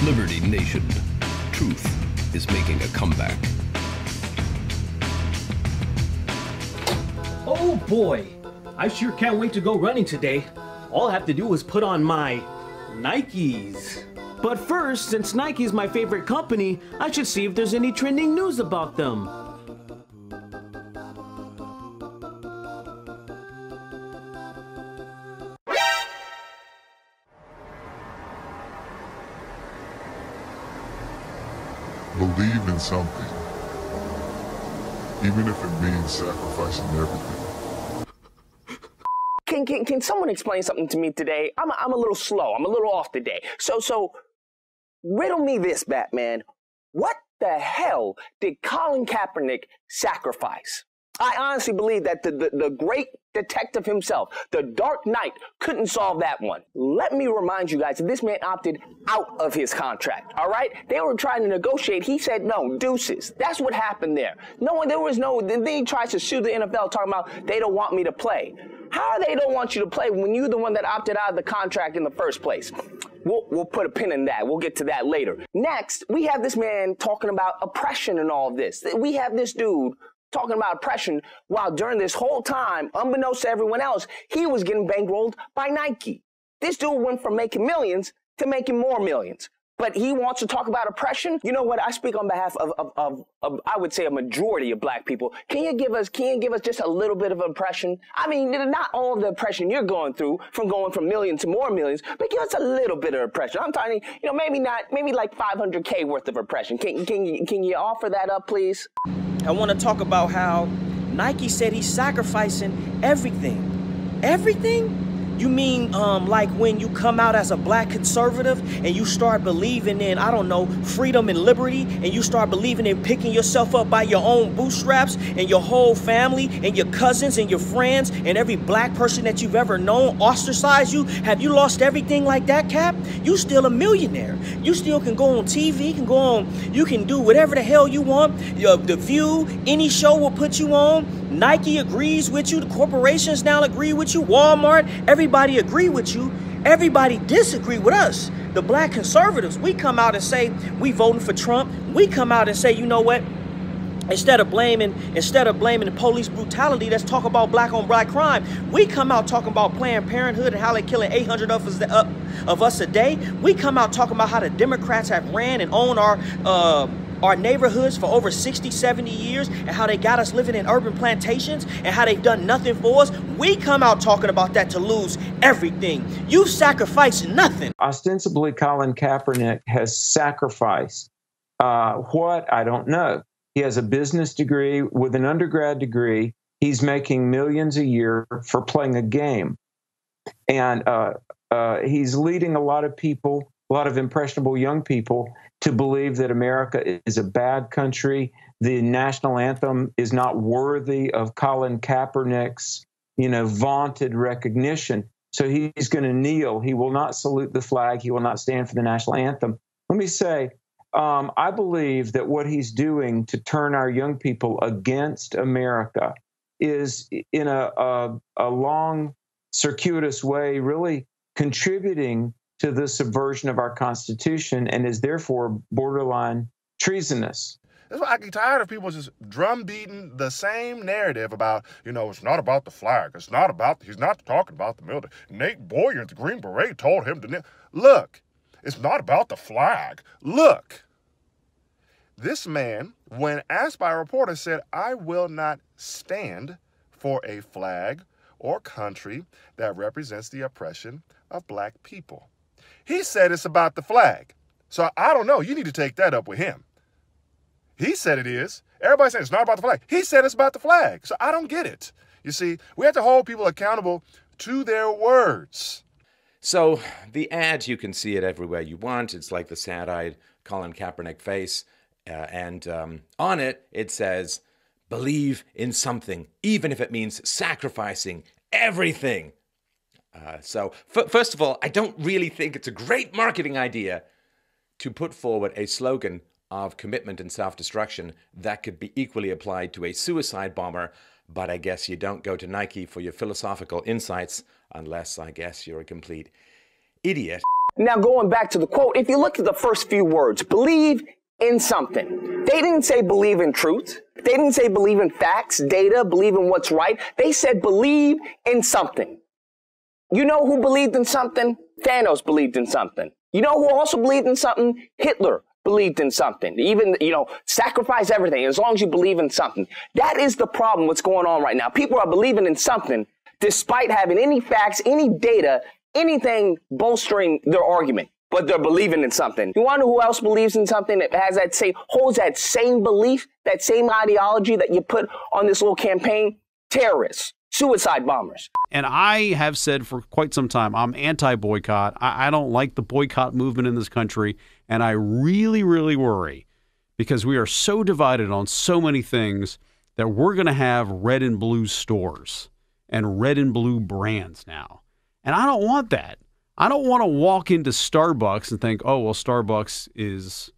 Liberty Nation, truth is making a comeback. Oh boy, I sure can't wait to go running today. All I have to do is put on my Nikes. But first, since Nike is my favorite company, I should see if there's any trending news about them. Believe in something, even if it means sacrificing everything. Can someone explain something to me today? I'm a little slow. I'm a little off today. So riddle me this, Batman. What the hell did Colin Kaepernick sacrifice? I honestly believe that the great detective himself, the Dark Knight, couldn't solve that one. Let me remind you guys that this man opted out of his contract, all right? They were trying to negotiate. He said no, deuces. That's what happened there. Then he tries to sue the NFL talking about they don't want me to play. How they don't want you to play when you're the one that opted out of the contract in the first place? We'll put a pin in that. We'll get to that later. Next, we have this man talking about oppression and all of this. We have this dude talking about oppression while during this whole time, unbeknownst to everyone else, he was getting bankrolled by Nike. This dude went from making millions to making more millions. But he wants to talk about oppression. You know what? I speak on behalf of I would say a majority of black people. Can you give us just a little bit of oppression? I mean, not all of the oppression you're going through from going from millions to more millions, but give us a little bit of oppression. I'm talking, maybe like 500K worth of oppression. Can you offer that up, please? I want to talk about how Nike said he's sacrificing everything. Everything? You mean like when you come out as a black conservative and you start believing in, I don't know, freedom and liberty, and you start believing in picking yourself up by your own bootstraps, and your whole family and your cousins and your friends and every black person that you've ever known ostracize you? Have you lost everything like that, Cap? You still a millionaire. You still can go on TV, you can do whatever the hell you want. The View, any show will put you on. Nike agrees with you. The corporations now agree with you. Walmart, everybody agree with you. Everybody disagree with us. The black conservatives, we come out and say we voting for Trump. We come out and say, you know what? Instead of blaming the police brutality, let's talk about black on black crime. We come out talking about Planned Parenthood and how they're killing 800 of us a day. We come out talking about how the Democrats have ran and owned our neighborhoods for over 60, 70 years, and how they got us living in urban plantations, and how they've done nothing for us. We come out talking about that to lose everything. You sacrificed nothing. Ostensibly, Colin Kaepernick has sacrificed what? I don't know. He has a business degree. With an undergrad degree, he's making millions a year for playing a game. And he's leading a lot of people, a lot of impressionable young people, to believe that America is a bad country. The national anthem is not worthy of Colin Kaepernick's, vaunted recognition. So he's going to kneel. He will not salute the flag. He will not stand for the national anthem. Let me say, I believe that what he's doing to turn our young people against America is, in a long, circuitous way, really contributing to the subversion of our Constitution, and is therefore borderline treasonous. That's why I get tired of people just drum beating the same narrative about, it's not about the flag. He's not talking about the military. Nate Boyer at the Green Beret told him to look, it's not about the flag. Look, this man, when asked by a reporter, said, I will not stand for a flag or country that represents the oppression of black people. He said it's about the flag. So I don't know. You need to take that up with him. He said it is. Everybody said it's not about the flag. He said it's about the flag. So I don't get it. You see, we have to hold people accountable to their words. So the ads, you can see it everywhere you want. It's like the sad-eyed Colin Kaepernick face. And on it, it says, believe in something, even if it means sacrificing everything. So first of all, I don't really think it's a great marketing idea to put forward a slogan of commitment and self-destruction that could be equally applied to a suicide bomber. But I guess you don't go to Nike for your philosophical insights unless, I guess, you're a complete idiot. Now, going back to the quote, if you look at the first few words, believe in something. They didn't say believe in truth. They didn't say believe in facts, data, believe in what's right. They said believe in something. You know who believed in something? Thanos believed in something. You know who also believed in something? Hitler believed in something. Even, sacrifice everything as long as you believe in something. That is the problem, what's going on right now. People are believing in something despite having any facts, any data, anything bolstering their argument. But they're believing in something. You want to know who else believes in something that has holds that same belief, that same ideology that you put on this little campaign? Terrorists, suicide bombers. And I have said for quite some time, I'm anti-boycott. I don't like the boycott movement in this country. And I really, really worry because we are so divided on so many things that we're going to have red and blue stores and red and blue brands now. And I don't want that. I don't want to walk into Starbucks and think, oh, well, Starbucks is,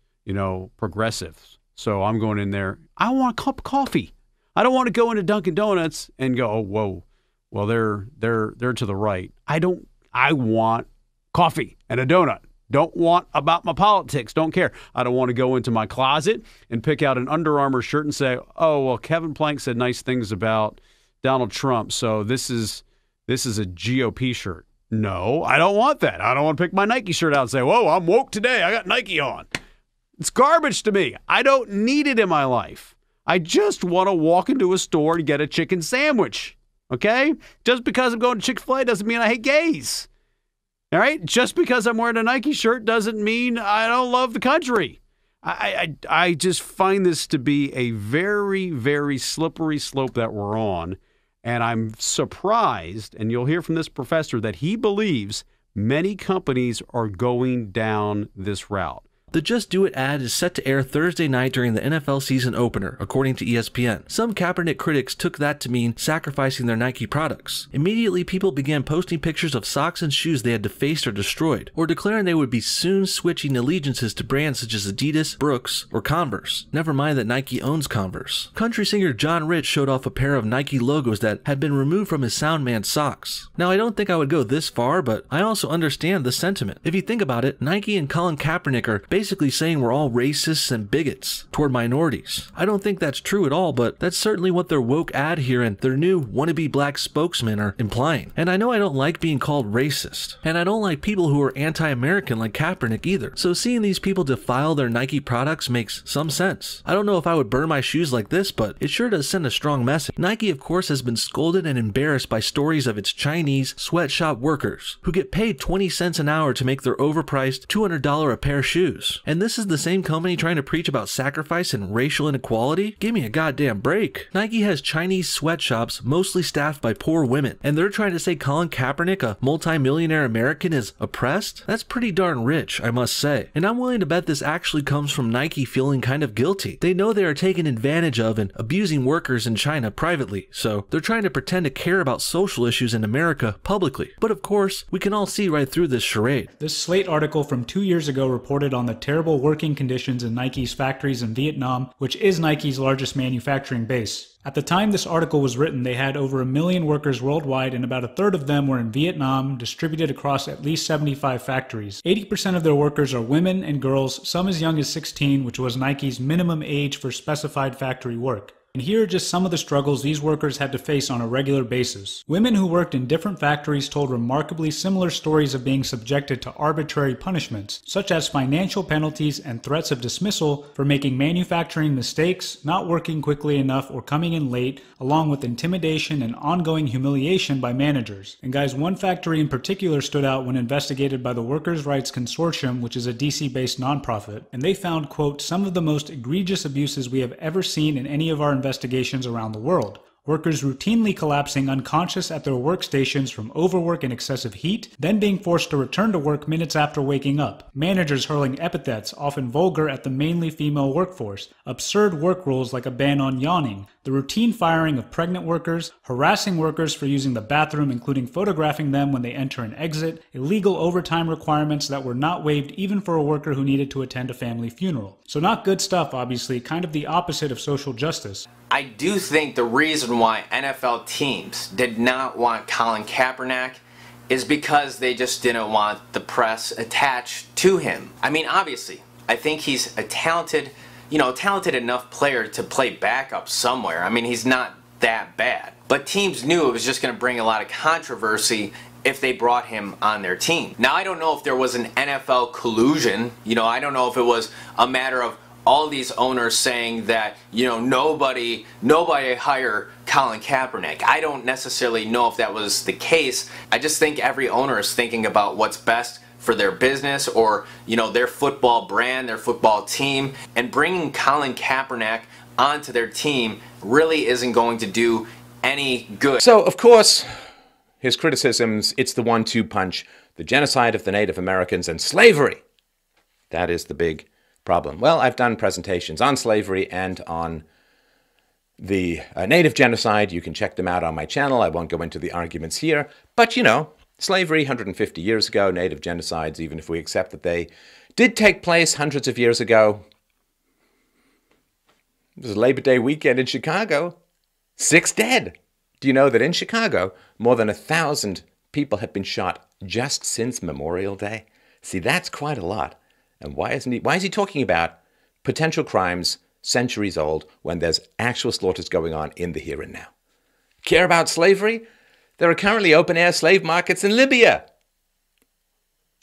progressive. So I'm going in there. I want a cup of coffee. I don't want to go into Dunkin' Donuts and go, oh, whoa, well, they're to the right. I want coffee and a donut. Don't want about my politics. Don't care. I don't want to go into my closet and pick out an Under Armour shirt and say, oh, well, Kevin Plank said nice things about Donald Trump, so this is a GOP shirt. No, I don't want that. I don't want to pick my Nike shirt out and say, whoa, I'm woke today. I got Nike on. It's garbage to me. I don't need it in my life. I just want to walk into a store and get a chicken sandwich, okay? Just because I'm going to Chick-fil-A doesn't mean I hate gays, all right? Just because I'm wearing a Nike shirt doesn't mean I don't love the country. I just find this to be a very, very slippery slope that we're on. And I'm surprised, and you'll hear from this professor, that he believes many companies are going down this route. The Just Do It ad is set to air Thursday night during the NFL season opener, according to ESPN. Some Kaepernick critics took that to mean sacrificing their Nike products. Immediately, people began posting pictures of socks and shoes they had defaced or destroyed, or declaring they would be soon switching allegiances to brands such as Adidas, Brooks, or Converse. Never mind that Nike owns Converse. Country singer John Rich showed off a pair of Nike logos that had been removed from his Soundman socks. Now, I don't think I would go this far, but I also understand the sentiment. If you think about it, Nike and Colin Kaepernick are basically saying we're all racists and bigots toward minorities. I don't think that's true at all, but that's certainly what their woke ad here and their new wannabe black spokesman are implying. And I know I don't like being called racist, and I don't like people who are anti-American like Kaepernick either. So seeing these people defile their Nike products makes some sense. I don't know if I would burn my shoes like this, but it sure does send a strong message. Nike, of course, has been scolded and embarrassed by stories of its Chinese sweatshop workers who get paid 20 cents an hour to make their overpriced $200 a pair shoes. And this is the same company trying to preach about sacrifice and racial inequality? Give me a goddamn break. Nike has Chinese sweatshops mostly staffed by poor women, and they're trying to say Colin Kaepernick, a multi-millionaire American, is oppressed? That's pretty darn rich, I must say. And I'm willing to bet this actually comes from Nike feeling kind of guilty. They know they are taken advantage of and abusing workers in China privately, so they're trying to pretend to care about social issues in America publicly. But of course, we can all see right through this charade. This Slate article from 2 years ago reported on the terrible working conditions in Nike's factories in Vietnam, which is Nike's largest manufacturing base. At the time this article was written, they had over 1 million workers worldwide, and about a third of them were in Vietnam, distributed across at least 75 factories. 80% of their workers are women and girls, some as young as 16, which was Nike's minimum age for specified factory work. And here are just some of the struggles these workers had to face on a regular basis. Women who worked in different factories told remarkably similar stories of being subjected to arbitrary punishments, such as financial penalties and threats of dismissal for making manufacturing mistakes, not working quickly enough, or coming in late, along with intimidation and ongoing humiliation by managers. And guys, one factory in particular stood out when investigated by the Workers' Rights Consortium, which is a DC-based nonprofit, and they found, quote, some of the most egregious abuses we have ever seen in any of our investigations around the world. Workers routinely collapsing unconscious at their workstations from overwork and excessive heat, then being forced to return to work minutes after waking up. Managers hurling epithets, often vulgar, at the mainly female workforce. Absurd work rules like a ban on yawning. The routine firing of pregnant workers, harassing workers for using the bathroom, including photographing them when they enter and exit, illegal overtime requirements that were not waived even for a worker who needed to attend a family funeral. So not good stuff, obviously, kind of the opposite of social justice. I do think the reason why NFL teams did not want Colin Kaepernick is because they just didn't want the press attached to him. I mean, obviously, I think he's a talented, talented enough player to play backup somewhere. I mean, he's not that bad. But teams knew it was just going to bring a lot of controversy if they brought him on their team. Now, I don't know if there was an NFL collusion. I don't know if it was a matter of all these owners saying that, nobody hire Colin Kaepernick. I don't necessarily know if that was the case. I just think every owner is thinking about what's best for their business or, their football brand, their football team. And bringing Colin Kaepernick onto their team really isn't going to do any good. So, of course, his criticisms, it's the 1-2 punch, the genocide of the Native Americans and slavery. That is the big problem. Well, I've done presentations on slavery and on the native genocide. You can check them out on my channel. I won't go into the arguments here. But, slavery 150 years ago, native genocides, even if we accept that they did take place hundreds of years ago. It was Labor Day weekend in Chicago. 6 dead. Do you know that in Chicago, more than 1,000 people have been shot just since Memorial Day? See, that's quite a lot. And why is he talking about potential crimes centuries old when there's actual slaughters going on in the here and now? Care about slavery? There are currently open-air slave markets in Libya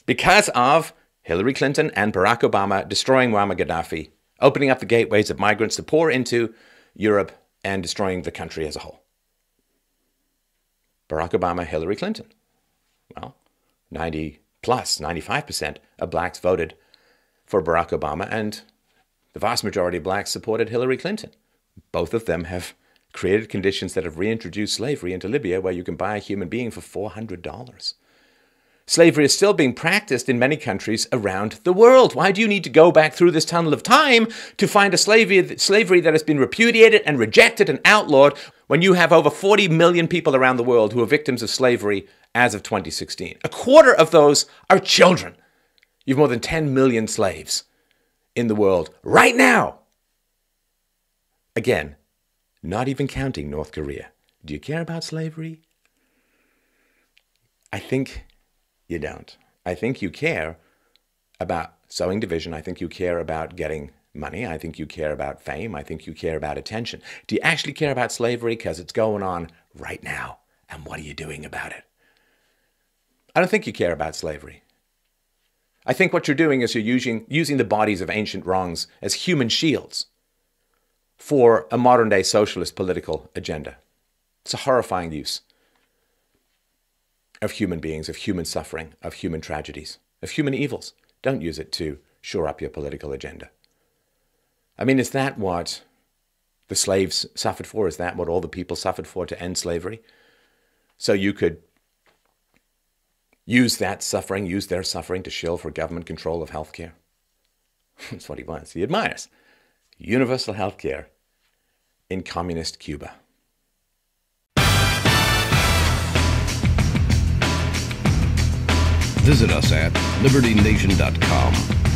because of Hillary Clinton and Barack Obama destroying Muammar Gaddafi, opening up the gateways of migrants to pour into Europe and destroying the country as a whole. Barack Obama, Hillary Clinton. Well, 95% of blacks voted for Barack Obama, and the vast majority of blacks supported Hillary Clinton. Both of them have created conditions that have reintroduced slavery into Libya, where you can buy a human being for $400. Slavery is still being practiced in many countries around the world. Why do you need to go back through this tunnel of time to find a slavery that has been repudiated and rejected and outlawed when you have over 40 million people around the world who are victims of slavery as of 2016? A quarter of those are children. You have more than 10 million slaves in the world right now. Again, not even counting North Korea. Do you care about slavery? I think you don't. I think you care about sowing division. I think you care about getting money. I think you care about fame. I think you care about attention. Do you actually care about slavery? Because it's going on right now. And what are you doing about it? I don't think you care about slavery. I think what you're doing is you're using the bodies of ancient wrongs as human shields for a modern-day socialist political agenda. It's a horrifying use of human beings, of human suffering, of human tragedies, of human evils. Don't use it to shore up your political agenda. I mean, is that what the slaves suffered for? Is that what all the people suffered for, to end slavery? So you could use that suffering, use their suffering to shill for government control of healthcare? That's what he wants. He admires universal healthcare in communist Cuba. Visit us at libertynation.com.